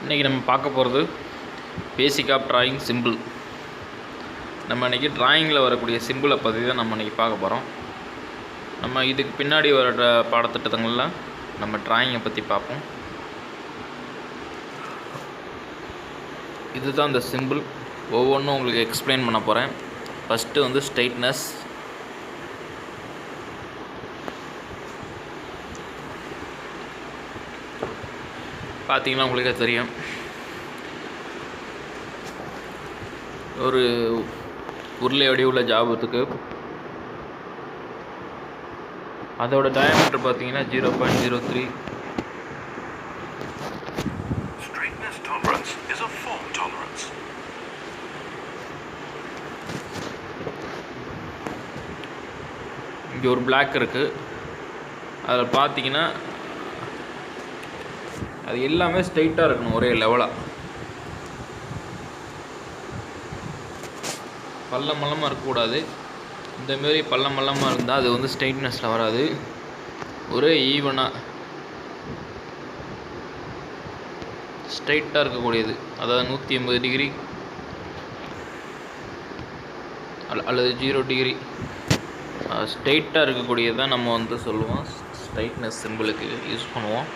இன்றைக்கி நம்ம பார்க்க போகிறது பேசிக் ஆஃப் ட்ராயிங் சிம்பிள். நம்ம இன்றைக்கி ட்ராயிங்கில் வரக்கூடிய சிம்பிளை பற்றி தான் நம்ம இன்றைக்கி பார்க்க போகிறோம். நம்ம இதுக்கு பின்னாடி வர பாடத்திட்டங்களில் நம்ம ட்ராயிங்கை பற்றி பார்ப்போம். இதுதான் இந்த சிம்பிள். ஒவ்வொன்றும் உங்களுக்கு எக்ஸ்பிளைன் பண்ண போகிறேன். ஃபஸ்ட்டு வந்து ஸ்ட்ரைட்னஸ், பார்த்தீங்கன்னா உங்களுக்கே தெரியும். ஒரு உருளை வடிவுள்ள ஜாபத்துக்கு அதோட டயாமீட்டர் பார்த்தீங்கன்னா 0.03. இங்கே ஒரு பிளாக் இருக்குது. அதில் பார்த்தீங்கன்னா அது எல்லாமே ஸ்ட்ரைட்டாக இருக்கணும், ஒரே லெவலாக. பள்ளம் பள்ளமாக இருக்கக்கூடாது. இந்தமாரி பள்ளம் பள்ளமாக இருந்தால் அது வந்து ஸ்ட்ரைட்னஸில் வராது. ஒரே ஈவனாக ஸ்ட்ரைட்டாக இருக்கக்கூடியது, அதாவது 180 டிகிரி அல்லது 0 டிகிரி ஸ்ட்ரைட்டாக இருக்கக்கூடியது தான் நம்ம வந்து சொல்லுவோம், ஸ்ட்ரைட்னஸ் சிம்பிளுக்கு யூஸ் பண்ணுவோம்.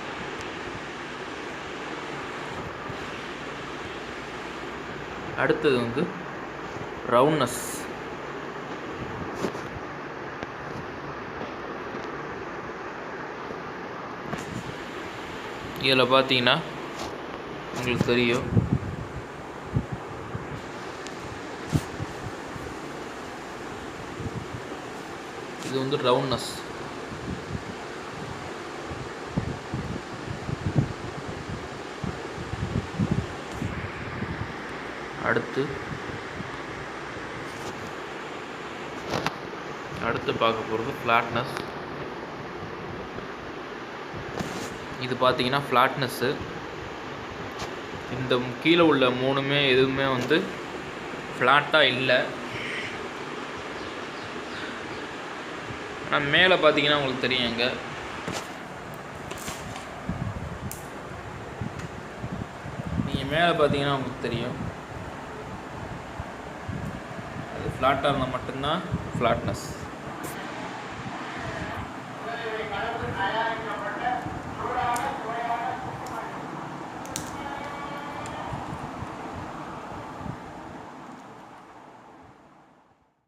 அடுத்தது வந்து ரவுண்ட்னஸ். இதில் பார்த்தீங்கன்னா உங்களுக்கு தெரியும், இது வந்து ரவுண்ட்னஸ். அடுத்து பார்க்க போகிறது ஃப்ளாட்னஸ். இது பார்த்தீங்கன்னா ஃப்ளாட்னஸ்ஸு. இந்த கீழே உள்ள மூணுமே எதுவுமே வந்து ஃப்ளாட்டாக இல்லை. ஆனால் மேலே பார்த்தீங்கன்னா உங்களுக்கு தெரியும், எங்கே நீங்கள் மேலே பார்த்தீங்கன்னா உங்களுக்கு தெரியும், அது ஃப்ளாட்டாக இருந்தால் மட்டும்தான் ஃப்ளாட்னஸ்.